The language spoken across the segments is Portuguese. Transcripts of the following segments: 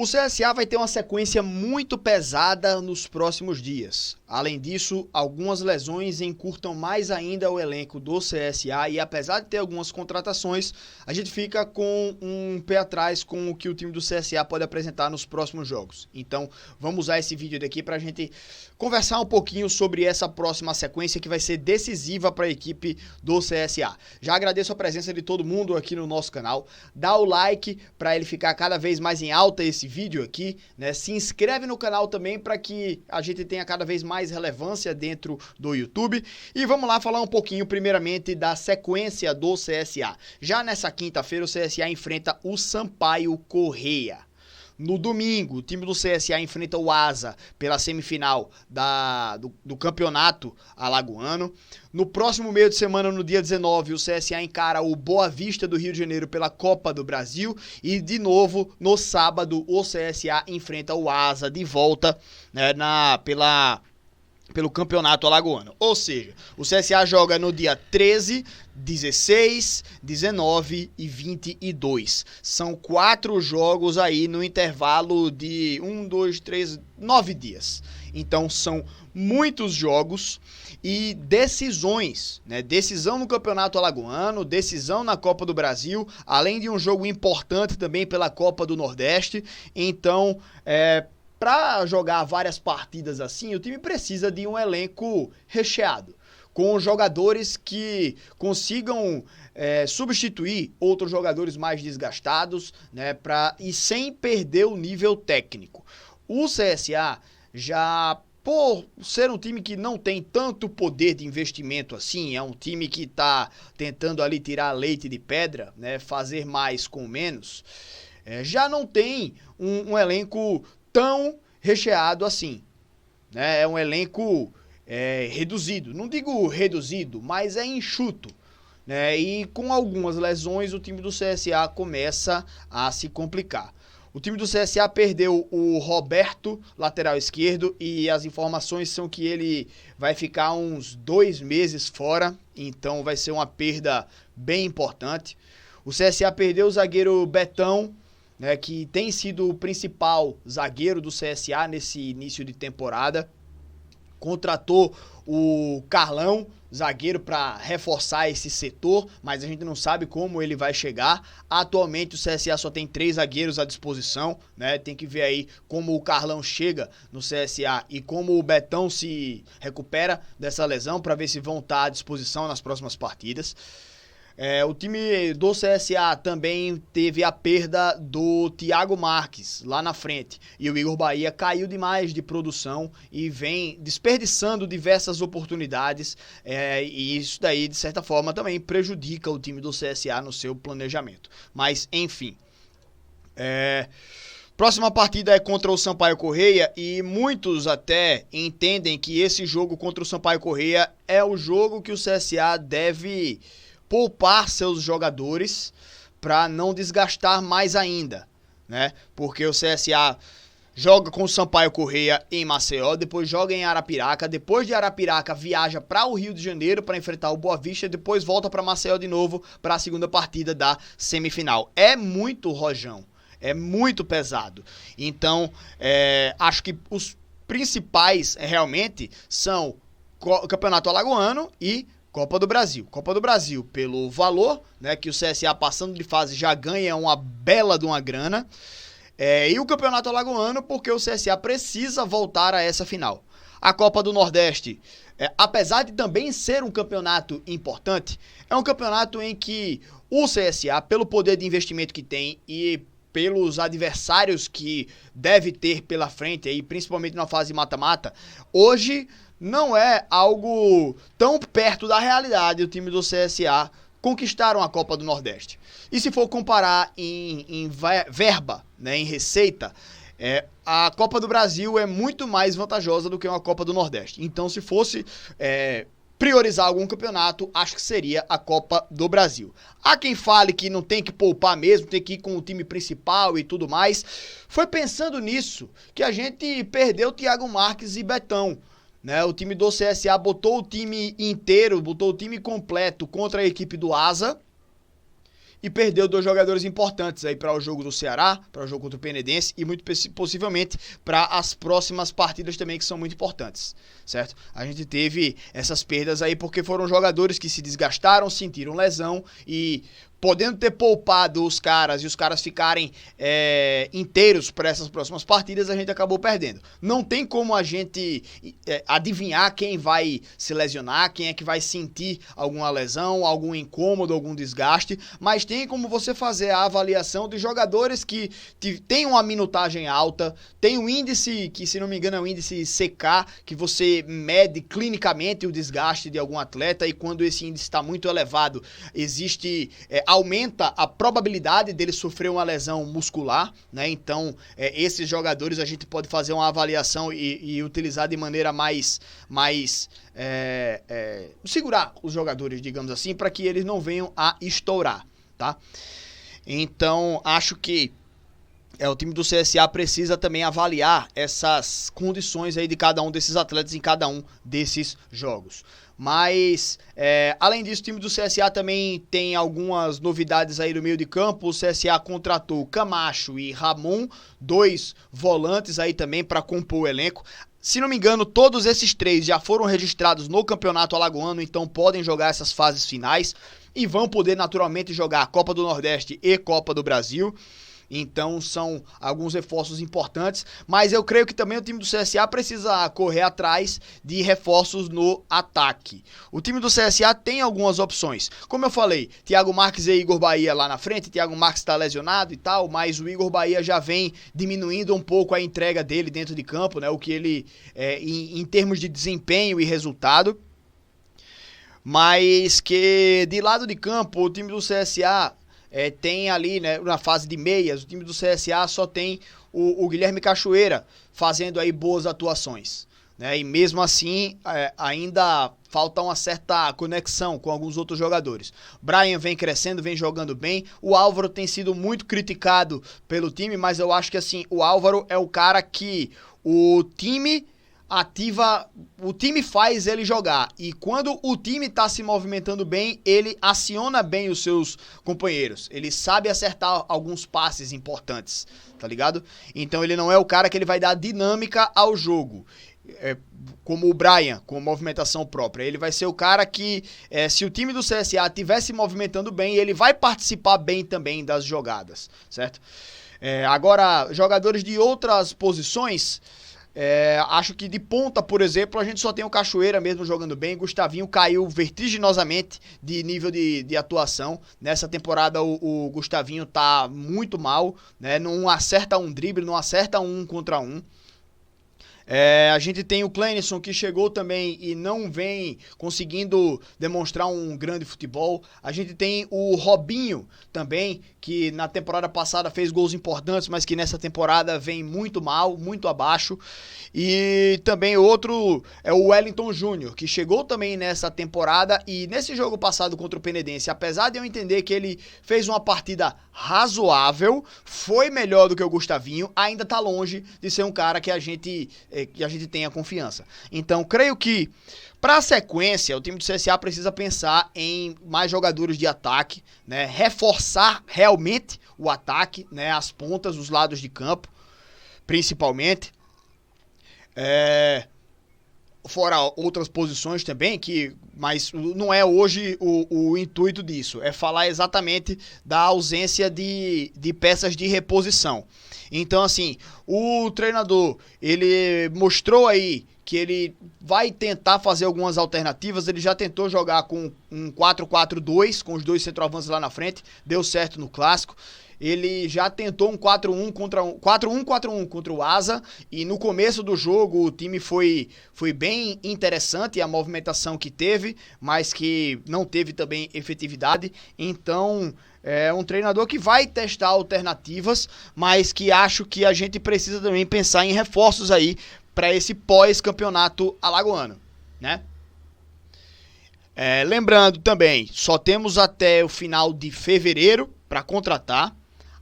O CSA vai ter uma sequência muito pesada nos próximos dias. Além disso, algumas lesões encurtam mais ainda o elenco do CSA e apesar de ter algumas contratações, a gente fica com um pé atrás com o que o time do CSA pode apresentar nos próximos jogos. Então, vamos usar esse vídeo daqui para a gente conversar um pouquinho sobre essa próxima sequência que vai ser decisiva para a equipe do CSA. Já agradeço a presença de todo mundo aqui no nosso canal. Dá o like para ele ficar cada vez mais em alta esse vídeo aqui, né? Se inscreve no canal também para que a gente tenha cada vez mais relevância dentro do YouTube. E vamos lá falar um pouquinho primeiramente da sequência do CSA. Já nessa quinta-feira o CSA enfrenta o Sampaio Corrêa. No domingo, o time do CSA enfrenta o Asa pela semifinal do campeonato alagoano. No próximo meio de semana, no dia 19, o CSA encara o Boa Vista do Rio de Janeiro pela Copa do Brasil. E, de novo, no sábado, o CSA enfrenta o Asa de volta, né, pelo campeonato alagoano. Ou seja, o CSA joga no dia 13, 16, 19 e 22. São 4 jogos aí no intervalo de 9 dias. Então são muitos jogos e decisões, né? Decisão no campeonato alagoano, decisão na Copa do Brasil, além de um jogo importante também pela Copa do Nordeste. Então, para jogar várias partidas assim, o time precisa de um elenco recheado, com jogadores que consigam substituir outros jogadores mais desgastados, né, e sem perder o nível técnico. O CSA, já por ser um time que não tem tanto poder de investimento assim, é um time que está tentando ali tirar leite de pedra, né, fazer mais com menos, já não tem um elenco tão recheado assim, né? É um elenco reduzido, não digo reduzido, mas é enxuto, né? E com algumas lesões o time do CSA começa a se complicar. O time do CSA perdeu o Roberto, lateral esquerdo, e as informações são que ele vai ficar uns 2 meses fora, então vai ser uma perda bem importante. O CSA perdeu o zagueiro Betão, né, que tem sido o principal zagueiro do CSA nesse início de temporada. Contratou o Carlão, zagueiro, para reforçar esse setor, mas a gente não sabe como ele vai chegar. Atualmente o CSA só tem 3 zagueiros à disposição, né? Tem que ver aí como o Carlão chega no CSA e como o Betão se recupera dessa lesão, para ver se vão estar à disposição nas próximas partidas. O time do CSA também teve a perda do Thiago Marques lá na frente. E o Igor Bahia caiu demais de produção e vem desperdiçando diversas oportunidades. E isso daí, de certa forma, também prejudica o time do CSA no seu planejamento. Mas, enfim. Próxima partida é contra o Sampaio Corrêa e muitos até entendem que esse jogo contra o Sampaio Corrêa é o jogo que o CSA deve poupar seus jogadores para não desgastar mais ainda, né? Porque o CSA joga com o Sampaio Corrêa em Maceió, depois joga em Arapiraca, depois de Arapiraca viaja para o Rio de Janeiro para enfrentar o Boa Vista, depois volta para Maceió de novo para a segunda partida da semifinal. É muito rojão, é muito pesado. Então, acho que os principais realmente são o Campeonato Alagoano e Copa do Brasil. Copa do Brasil pelo valor, né, que o CSA passando de fase já ganha uma bela de uma grana. E o Campeonato Alagoano porque o CSA precisa voltar a essa final. A Copa do Nordeste, apesar de também ser um campeonato importante, é um campeonato em que o CSA, pelo poder de investimento que tem e pelos adversários que deve ter pela frente, aí, principalmente na fase mata-mata, hoje não é algo tão perto da realidade. O time do CSA conquistaram a Copa do Nordeste. E se for comparar em verba, né, em receita, a Copa do Brasil é muito mais vantajosa do que uma Copa do Nordeste. Então, se fosse priorizar algum campeonato, acho que seria a Copa do Brasil. Há quem fale que não tem que poupar mesmo, tem que ir com o time principal e tudo mais. Foi pensando nisso que a gente perdeu Thiago Marques e Betão, né? O time do CSA botou o time inteiro, botou o time completo contra a equipe do Asa e perdeu 2 jogadores importantes aí para o jogo do Ceará, para o jogo contra o Penedense e muito possivelmente para as próximas partidas também, que são muito importantes, certo? A gente teve essas perdas aí porque foram jogadores que se desgastaram, sentiram lesão e podendo ter poupado os caras e os caras ficarem inteiros para essas próximas partidas, a gente acabou perdendo. Não tem como a gente adivinhar quem vai se lesionar, quem é que vai sentir alguma lesão, algum incômodo, algum desgaste, mas tem como você fazer a avaliação de jogadores que têm uma minutagem alta, tem um índice, que se não me engano é o índice CK, que você mede clinicamente o desgaste de algum atleta, e quando esse índice está muito elevado, aumenta a probabilidade dele sofrer uma lesão muscular, né? Então, esses jogadores a gente pode fazer uma avaliação e utilizar de maneira mais segurar os jogadores, digamos assim, para que eles não venham a estourar, tá? Então, acho que o time do CSA precisa também avaliar essas condições aí de cada um desses atletas em cada um desses jogos. Mas, além disso, o time do CSA também tem algumas novidades aí no meio de campo. O CSA contratou Camacho e Ramon, 2 volantes aí também para compor o elenco. Se não me engano, todos esses 3 já foram registrados no Campeonato Alagoano, então podem jogar essas fases finais e vão poder naturalmente jogar a Copa do Nordeste e Copa do Brasil. Então são alguns reforços importantes, mas eu creio que também o time do CSA precisa correr atrás de reforços no ataque. O time do CSA tem algumas opções. Como eu falei, Thiago Marques e Igor Bahia lá na frente. Thiago Marques está lesionado e tal, mas o Igor Bahia já vem diminuindo um pouco a entrega dele dentro de campo, né? O que ele, em termos de desempenho e resultado. Mas que de lado de campo, o time do CSA... tem ali, né, na fase de meias, o time do CSA só tem o Guilherme Cachoeira fazendo aí boas atuações, né? E mesmo assim ainda falta uma certa conexão com alguns outros jogadores. Brian vem crescendo, vem jogando bem. O Álvaro tem sido muito criticado pelo time, mas eu acho que assim, o Álvaro é o cara que o time faz ele jogar, e quando o time tá se movimentando bem, ele aciona bem os seus companheiros, ele sabe acertar alguns passes importantes, tá ligado? Então ele não é o cara que ele vai dar dinâmica ao jogo, como o Brian, com movimentação própria. Ele vai ser o cara que, se o time do CSA estiver se movimentando bem, ele vai participar bem também das jogadas, certo? Agora, jogadores de outras posições... acho que de ponta, por exemplo, a gente só tem o Cachoeira mesmo jogando bem. Gustavinho caiu vertiginosamente de nível de atuação. Nessa temporada o Gustavinho tá muito mal, né? Não acerta um drible, não acerta um contra um. A gente tem o Clenison, que chegou também e não vem conseguindo demonstrar um grande futebol. A gente tem o Robinho também, que na temporada passada fez gols importantes, mas que nessa temporada vem muito mal, muito abaixo. E também outro é o Wellington Júnior, que chegou também nessa temporada e nesse jogo passado contra o Penedense, apesar de eu entender que ele fez uma partida razoável, foi melhor do que o Gustavinho, ainda tá longe de ser um cara que a gente tenha confiança. Então, creio que para a sequência, o time do CSA precisa pensar em mais jogadores de ataque, né? Reforçar realmente o ataque, né? As pontas, os lados de campo, principalmente. Fora outras posições também, mas não é hoje o intuito disso. É falar exatamente da ausência de peças de reposição. Então, assim, o treinador, ele mostrou aí que ele vai tentar fazer algumas alternativas. Ele já tentou jogar com um 4-4-2, com os 2 centroavantes lá na frente, deu certo no Clássico. Ele já tentou um 4-1-4-1 contra o Asa, e no começo do jogo o time foi bem interessante a movimentação que teve, mas que não teve também efetividade. Então é um treinador que vai testar alternativas, mas que acho que a gente precisa também pensar em reforços aí para esse pós-campeonato alagoano, né? Lembrando também, só temos até o final de fevereiro para contratar.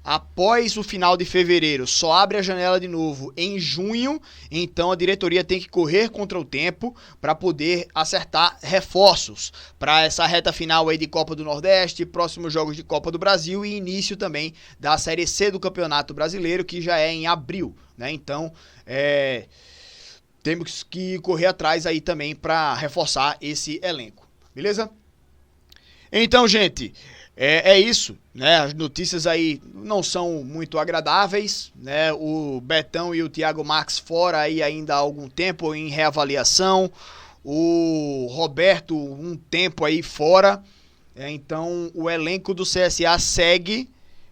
após o final de fevereiro, só abre a janela de novo em junho, então a diretoria tem que correr contra o tempo para poder acertar reforços para essa reta final aí de Copa do Nordeste, próximos jogos de Copa do Brasil e início também da Série C do Campeonato Brasileiro, que já é em abril, né? Então, temos que correr atrás aí também para reforçar esse elenco, beleza? Então, gente, é isso, né? As notícias aí não são muito agradáveis, né? O Betão e o Thiago Marques fora aí ainda há algum tempo em reavaliação, o Roberto um tempo aí fora, então o elenco do CSA segue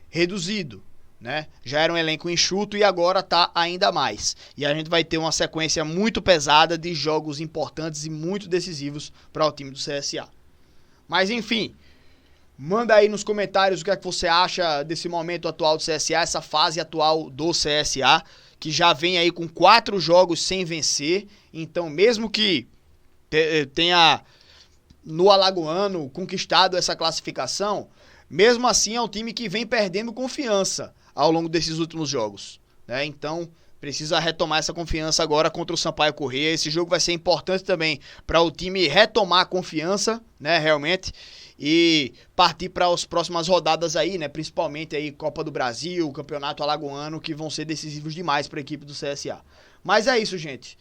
reduzido, né? Já era um elenco enxuto e agora tá ainda mais. E a gente vai ter uma sequência muito pesada de jogos importantes e muito decisivos para o time do CSA. Mas enfim, manda aí nos comentários o que é que você acha desse momento atual do CSA, essa fase atual do CSA, que já vem aí com 4 jogos sem vencer. Então, mesmo que tenha no Alagoano conquistado essa classificação, mesmo assim é um time que vem perdendo confiança ao longo desses últimos jogos, né? Então, precisa retomar essa confiança agora contra o Sampaio Corrêa. Esse jogo vai ser importante também para o time retomar a confiança, né, realmente, e partir para as próximas rodadas aí, né, principalmente aí Copa do Brasil, Campeonato Alagoano, que vão ser decisivos demais para a equipe do CSA. Mas é isso, gente.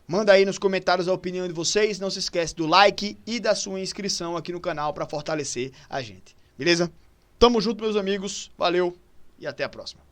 Manda aí nos comentários a opinião de vocês, não se esquece do like e da sua inscrição aqui no canal para fortalecer a gente. Beleza? Tamo junto, meus amigos. Valeu e até a próxima.